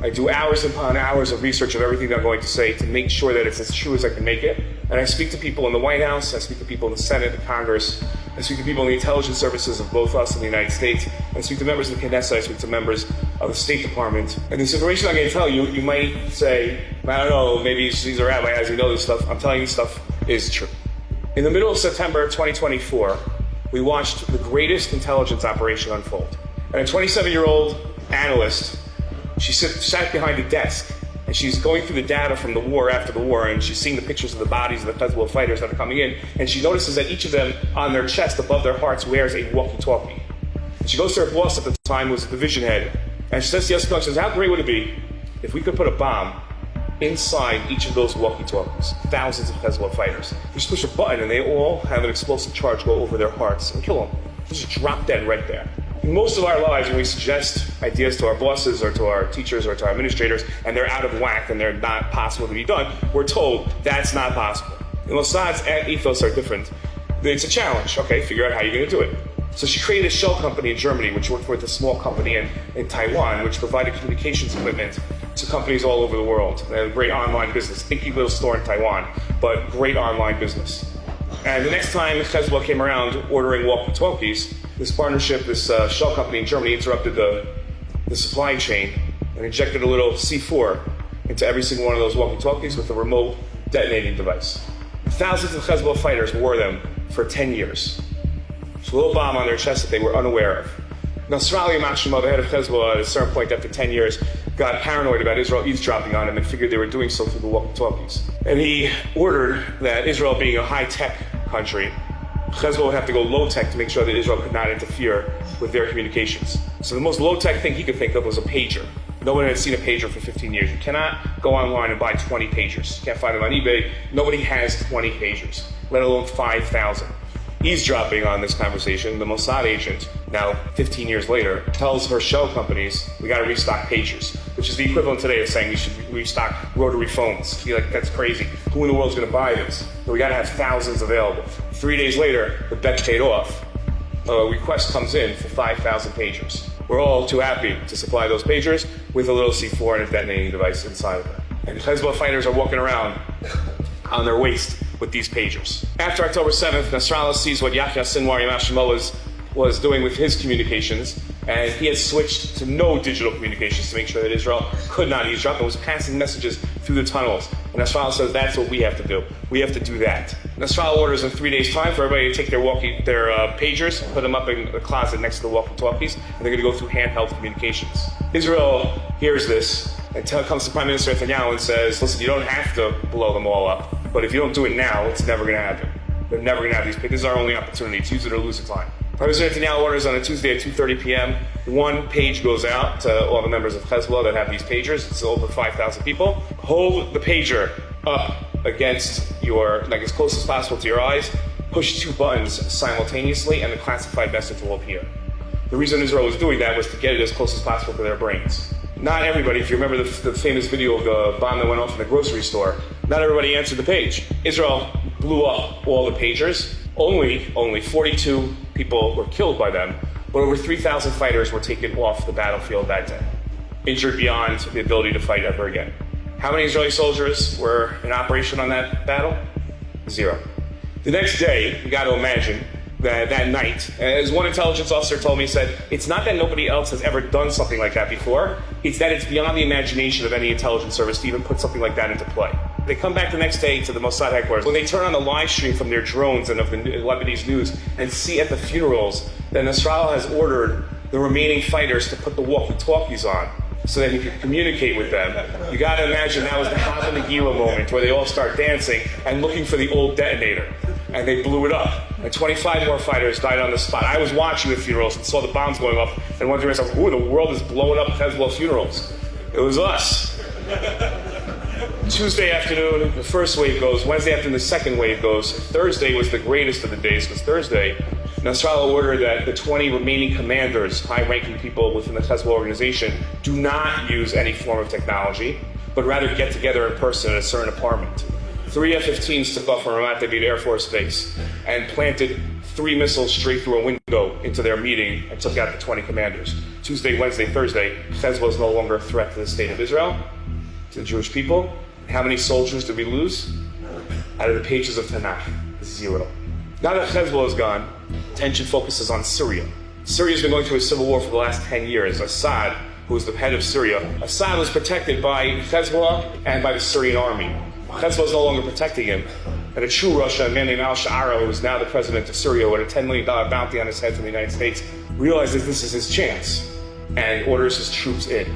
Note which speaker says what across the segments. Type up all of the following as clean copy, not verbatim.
Speaker 1: I do hours upon hours of research of everything that I'm going to say to make sure that it's as true as I can make it. And I speak to people in the White House, I speak to people in the Senate, the Congress, I speak to people in the intelligence services of both us and the United States, I speak to members of the Knesset, I speak to members of the State Department. And this information I'm going to tell you, you might say, I don't know, maybe he's a rabbi, as you know this stuff. I'm telling you stuff is true. In the middle of September 2024, we watched the greatest intelligence operation unfold. And a 27-year-old analyst, she sat behind a desk, and she's going through the data from the war after the war, and she's seeing the pictures of the bodies of the Hezbollah fighters that are coming in, and she notices that each of them, on their chest, above their hearts, wears a walkie-talkie. And she goes to her boss at the time, who was the division head, and she says to Yossi, she says, how great would it be if we could put a bomb inside each of those walkie-talkies, thousands of Hezbollah fighters. You just push a button, and they all have an explosive charge go over their hearts and kill them. They just drop dead right there. Most of our lives, when we suggest ideas to our bosses or to our teachers or to our administrators, and they're out of whack and they're not possible to be done, we're told that's not possible. And Mossad's ethos are different. It's a challenge. Okay, figure out how you're going to do it. So she created a shell company in Germany, which worked with a small company in Taiwan, which provided communications equipment to companies all over the world. They had a great online business. Thinky little store in Taiwan, but great online business. And the next time Hezbollah came around ordering walkie-talkies, this partnership, this shell company in Germany interrupted the supply chain and injected a little C4 into every single one of those walkie-talkies with a remote detonating device. Thousands of Hezbollah fighters wore them for 10 years. It's a little bomb on their chest that they were unaware of. Nasrallah Mashimo, the head of Hezbollah, at a certain point after 10 years, got paranoid about Israel eavesdropping on him and figured they were doing so through the walkie-talkies. And he ordered that Israel, being a high-tech country, Hezbollah would have to go low-tech to make sure that Israel could not interfere with their communications. So the most low-tech thing he could think of was a pager. No one had seen a pager for 15 years. You cannot go online and buy 20 pagers. You can't find them on eBay. Nobody has 20 pagers, let alone 5,000. Eavesdropping on this conversation, the Mossad agent, now 15 years later, tells her shell companies, we got to restock pagers, which is the equivalent today of saying we should restock rotary phones. You're like, that's crazy. Who in the world is going to buy this? So we got to have thousands available. 3 days later, the bet paid off. A request comes in for 5,000 pagers. We're all too happy to supply those pagers with a little C4 and a detonating device inside of them. And Hezbollah fighters are walking around on their waist with these pagers. After October 7th, Nasrallah sees what Yahya Sinwar Yamashimo was doing with his communications, and he had switched to no digital communications to make sure that Israel could not eavesdrop and was passing messages through the tunnels. And Nasrallah says, that's what we have to do. We have to do that. Nasrallah orders in 3 days' time for everybody to take their pagers, put them up in the closet next to the walkie-talkies, and they're going to go through handheld communications. Israel hears this and comes to Prime Minister Netanyahu and says, listen, you don't have to blow them all up, but if you don't do it now, it's never going to happen. They're never going to have these pagers. This is our only opportunity. It's use it or lose it time. Prime Minister Netanyahu orders on a Tuesday at 2:30 p.m. One page goes out to all the members of Hezbollah that have these pagers. It's over 5,000 people. Hold the pager up against like as close as possible to your eyes. Push 2 buttons simultaneously, and the classified message will appear. The reason Israel was doing that was to get it as close as possible to their brains. Not everybody, if you remember the famous video of the bomb that went off in the grocery store, not everybody answered the page. Israel blew up all the pagers. Only 42 people were killed by them, but over 3,000 fighters were taken off the battlefield that day, injured beyond the ability to fight ever again. How many Israeli soldiers were in operation on that battle? 0. The next day, you got to imagine that night, as one intelligence officer told me, he said, it's not that nobody else has ever done something like that before, it's that it's beyond the imagination of any intelligence service to even put something like that into play. They come back the next day to the Mossad headquarters. When they turn on the live stream from their drones and of the Lebanese news and see at the funerals that Nasrallah has ordered the remaining fighters to put the walkie-talkies on so that he could communicate with them, you got to imagine that was the Hava Nagila moment where they all start dancing and looking for the old detonator. And they blew it up. And 25 more fighters died on the spot. I was watching the funerals and saw the bombs going off and wondering to myself, who in the world is blowing up Hezbollah funerals? It was us. Tuesday afternoon, the first wave goes. Wednesday afternoon, the second wave goes. Thursday was the greatest of the days, because Thursday, Nasrallah ordered that the 20 remaining commanders, high-ranking people within the Hezbollah organization, do not use any form of technology, but rather get together in person at a certain apartment. 3 F-15s took off from Ramat David Air Force Base and planted 3 missiles straight through a window into their meeting and took out the 20 commanders. Tuesday, Wednesday, Thursday, Hezbollah is no longer a threat to the state of Israel, to the Jewish people. How many soldiers did we lose? Out of the pages of Tanakh, 0. Now that Hezbollah is gone, attention focuses on Syria. Syria's been going through a civil war for the last 10 years. Assad, who was the head of Syria, Assad was protected by Hezbollah and by the Syrian army. Hezbollah is no longer protecting him. And a true Russia, a man named al-Sha'ara, who is now the president of Syria with a $10 million bounty on his head from the United States, realizes this is his chance and orders his troops in.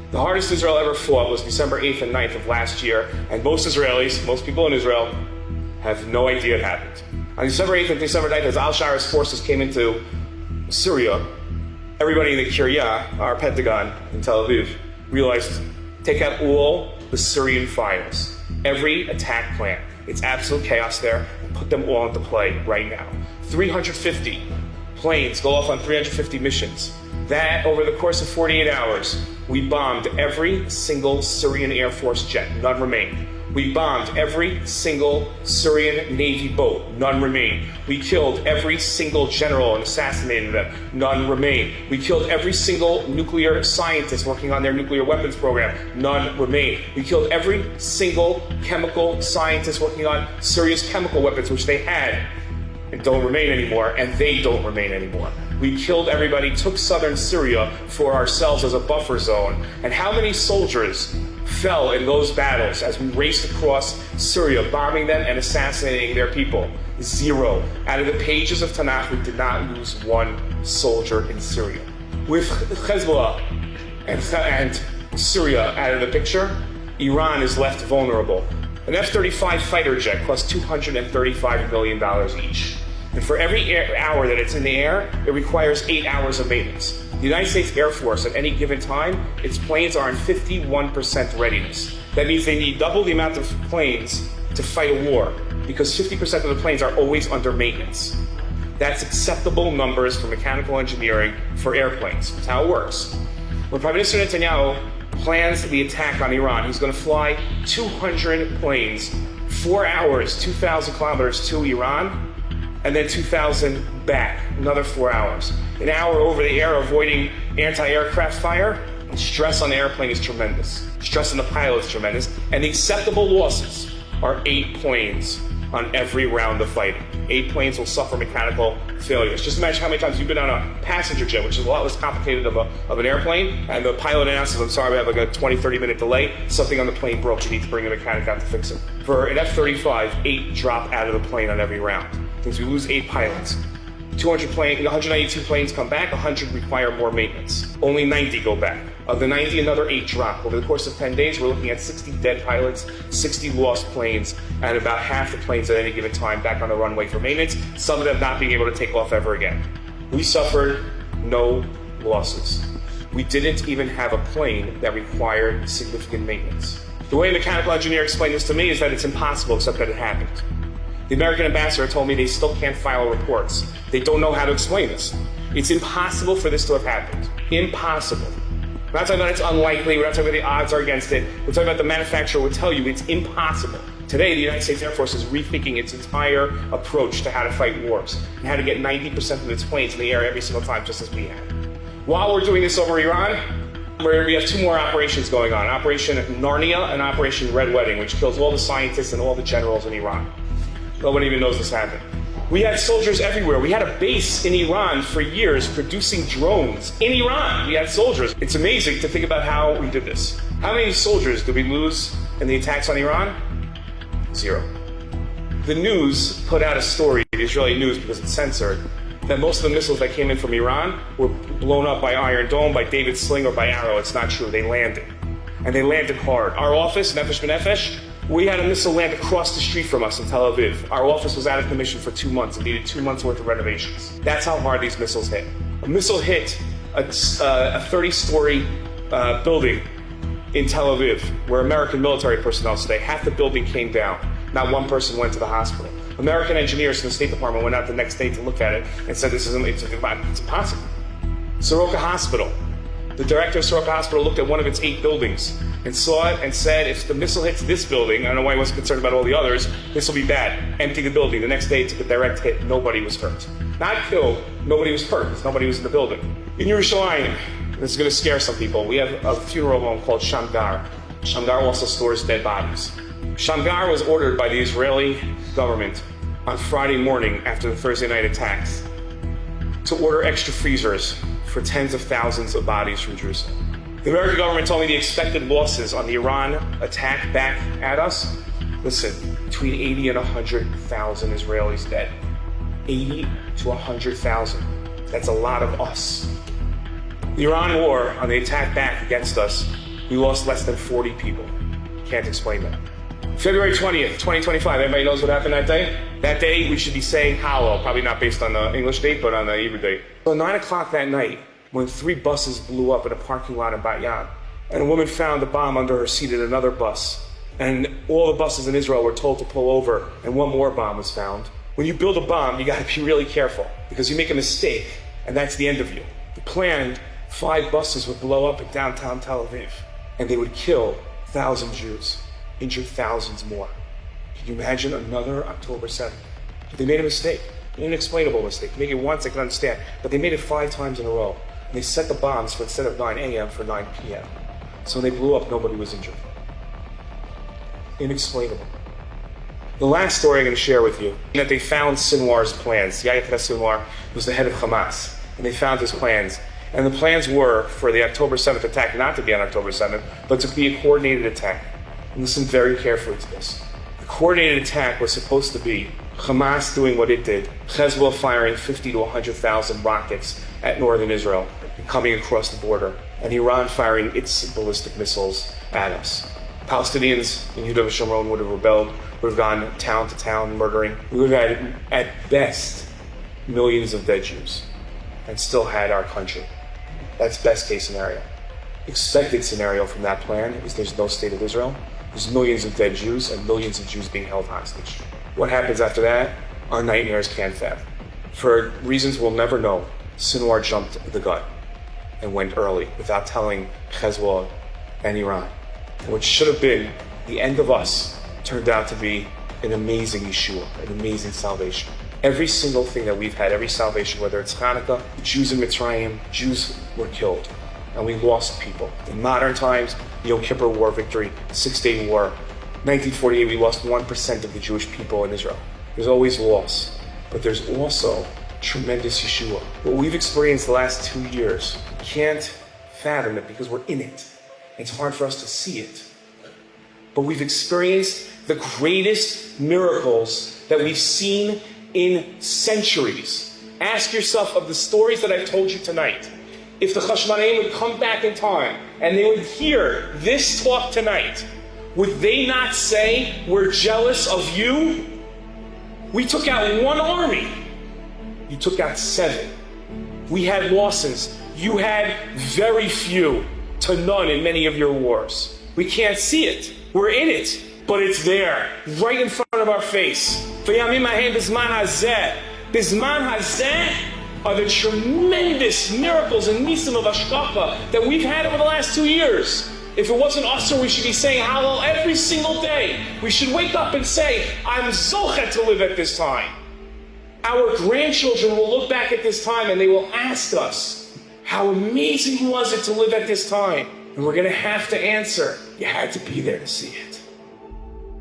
Speaker 1: The hardest Israel ever fought was December 8th and 9th of last year, and most Israelis, most people in Israel, have no idea it happened. On December 8th and December 9th, as al-Sha'ara's forces came into Syria, everybody in the Kiryat, our Pentagon in Tel Aviv, realized, take out all the Syrian files, every attack plan. It's absolute chaos there. Put them all into play right now. 350 planes go off on 350 missions. That, over the course of 48 hours, we bombed every single Syrian Air Force jet. None remained. We bombed every single Syrian Navy boat. None remained. We killed every single general and assassinated them. None remained. We killed every single nuclear scientist working on their nuclear weapons program. None remained. We killed every single chemical scientist working on Syria's chemical weapons, which they had and don't remain anymore, and they don't remain anymore. We killed everybody, took southern Syria for ourselves as a buffer zone. And how many soldiers fell in those battles as we raced across Syria, bombing them and assassinating their people? 0. Out of the pages of Tanakh, we did not lose one soldier in Syria. With Hezbollah and Syria out of the picture, Iran is left vulnerable. An F-35 fighter jet costs $235 million each. And for every hour that it's in the air, it requires 8 hours of maintenance. The United States Air Force, at any given time, its planes are in 51% readiness. That means they need double the amount of planes to fight a war, because 50% of the planes are always under maintenance. That's acceptable numbers for mechanical engineering for airplanes. That's how it works. When Prime Minister Netanyahu plans the attack on Iran, he's going to fly 200 planes, 4 hours, 2,000 kilometers to Iran, and then 2,000 back, another 4 hours. An hour over the air avoiding anti-aircraft fire. The stress on the airplane is tremendous. Stress on the pilot is tremendous. And the acceptable losses are 8 planes on every round of fighting. 8 planes will suffer mechanical failures. Just imagine how many times you've been on a passenger jet, which is a lot less complicated of an airplane, and the pilot announces, I'm sorry, we have like a 20, 30-minute delay. Something on the plane broke. You need to bring a mechanic out to fix it. For an F-35, 8 drop out of the plane on every round. Means we lose 8 pilots. 192 planes come back, 100 require more maintenance. Only 90 go back. Of the 90, another 8 drop. Over the course of 10 days, we're looking at 60 dead pilots, 60 lost planes, and about half the planes at any given time back on the runway for maintenance, some of them not being able to take off ever again. We suffered no losses. We didn't even have a plane that required significant maintenance. The way a mechanical engineer explained this to me is that it's impossible, except that it happened. The American ambassador told me they still can't file reports. They don't know how to explain this. It's impossible for this to have happened. Impossible. We're not talking about it's unlikely. We're not talking about the odds are against it. We're talking about the manufacturer would tell you it's impossible. Today, the United States Air Force is rethinking its entire approach to how to fight wars and how to get 90% of its planes in the air every single time, just as we have. While we're doing this over Iran, we have 2 more operations going on. Operation Narnia and Operation Red Wedding, which kills all the scientists and all the generals in Iran. Nobody even knows this happened. We had soldiers everywhere. We had a base in Iran for years producing drones. In Iran, we had soldiers. It's amazing to think about how we did this. How many soldiers did we lose in the attacks on Iran? 0. The news put out a story, the Israeli news, because it's censored, that most of the missiles that came in from Iran were blown up by Iron Dome, by David Sling, or by Arrow. It's not true. They landed. And they landed hard. Our office, Nefesh B'Nefesh, we had a missile land across the street from us in Tel Aviv. Our office was out of commission for 2 months and needed 2 months worth of renovations. That's how hard these missiles hit. A missile hit a 30-story building in Tel Aviv where American military personnel stay. Half the building came down. Not one person went to the hospital. American engineers from the State Department went out the next day to look at it and said it's impossible. Soroka Hospital. The director of Soroka Hospital looked at one of its 8 buildings and saw it and said, if the missile hits this building, I don't know why he wasn't concerned about all the others, this will be bad. Empty the building. The next day it took a direct hit. Nobody was hurt. not killed, nobody was hurt, because nobody was in the building. In Yerushalayim, this is going to scare some people, we have a funeral home called Shamgar. Shamgar also stores dead bodies. Shamgar was ordered by the Israeli government on Friday morning after the Thursday night attacks to order extra freezers for tens of thousands of bodies from Jerusalem. The American government told me the expected losses on the Iran attack back at us, listen, between 80 and 100,000 Israelis dead. 80 to 100,000. That's a lot of us. The Iran war, on the attack back against us, we lost less than 40 people. Can't explain that. February 20th, 2025, everybody knows what happened that day? That day, we should be saying Hallel, probably not based on the English date, but on the Hebrew date. So 9 o'clock that night, when 3 buses blew up in a parking lot in Bat Yam, and a woman found a bomb under her seat in another bus, and all the buses in Israel were told to pull over, and one more bomb was found. When you build a bomb, you gotta be really careful, because you make a mistake, and that's the end of you. The plan, 5 buses would blow up in downtown Tel Aviv, and they would kill 1,000 Jews, injure thousands more. Can you imagine another October 7th? But they made a mistake, an inexplainable mistake. Make it once, I can understand, but they made it 5 times in a row. And they set the bombs for instead of 9 a.m. for 9 p.m. So when they blew up, nobody was injured. Inexplainable. The last story I'm going to share with you, that they found Sinwar's plans. Yahya Sinwar was the head of Hamas, and they found his plans. And the plans were for the October 7th attack not to be on October 7th, but to be a coordinated attack. And listen very carefully to this. The coordinated attack was supposed to be Hamas doing what it did, Hezbollah firing 50 to 100,000 rockets at northern Israel and coming across the border, and Iran firing its ballistic missiles at us. Palestinians in Yehuda Shomron would have rebelled, would have gone town to town murdering. We would have had, at best, millions of dead Jews, and still had our country. That's best case scenario. Expected scenario from that plan is there's no state of Israel. There's millions of dead Jews and millions of Jews being held hostage. What happens after that? Our nightmares can't fathom. For reasons we'll never know, Sinwar jumped the gun and went early without telling Hezbollah and Iran. And what should have been the end of us turned out to be an amazing Yeshua, an amazing salvation. Every single thing that we've had, every salvation, whether it's Hanukkah, Jews in Mitzrayim, Jews were killed. And we lost people. In modern times, the Yom Kippur War victory, the 6-Day War, 1948, we lost 1% of the Jewish people in Israel. There's always loss, but there's also tremendous Yeshua. What we've experienced the last 2 years, we can't fathom it because we're in it. It's hard for us to see it. But we've experienced the greatest miracles that we've seen in centuries. Ask yourself of the stories that I've told you tonight. If the Chashmonaim would come back in time and they would hear this talk tonight, would they not say, we're jealous of you? We took out 1 army. You took out 7. We had losses. You had very few to none in many of your wars. We can't see it. We're in it, but it's there, right in front of our face. Bizman hazeh are the tremendous miracles and nisim of Hashgacha that we've had over the last 2 years. If it wasn't us, we should be saying Hallel every single day. We should wake up and say, I'm zochet to live at this time. Our grandchildren will look back at this time and they will ask us, how amazing was it to live at this time? And we're going to have to answer, you had to be there to see it.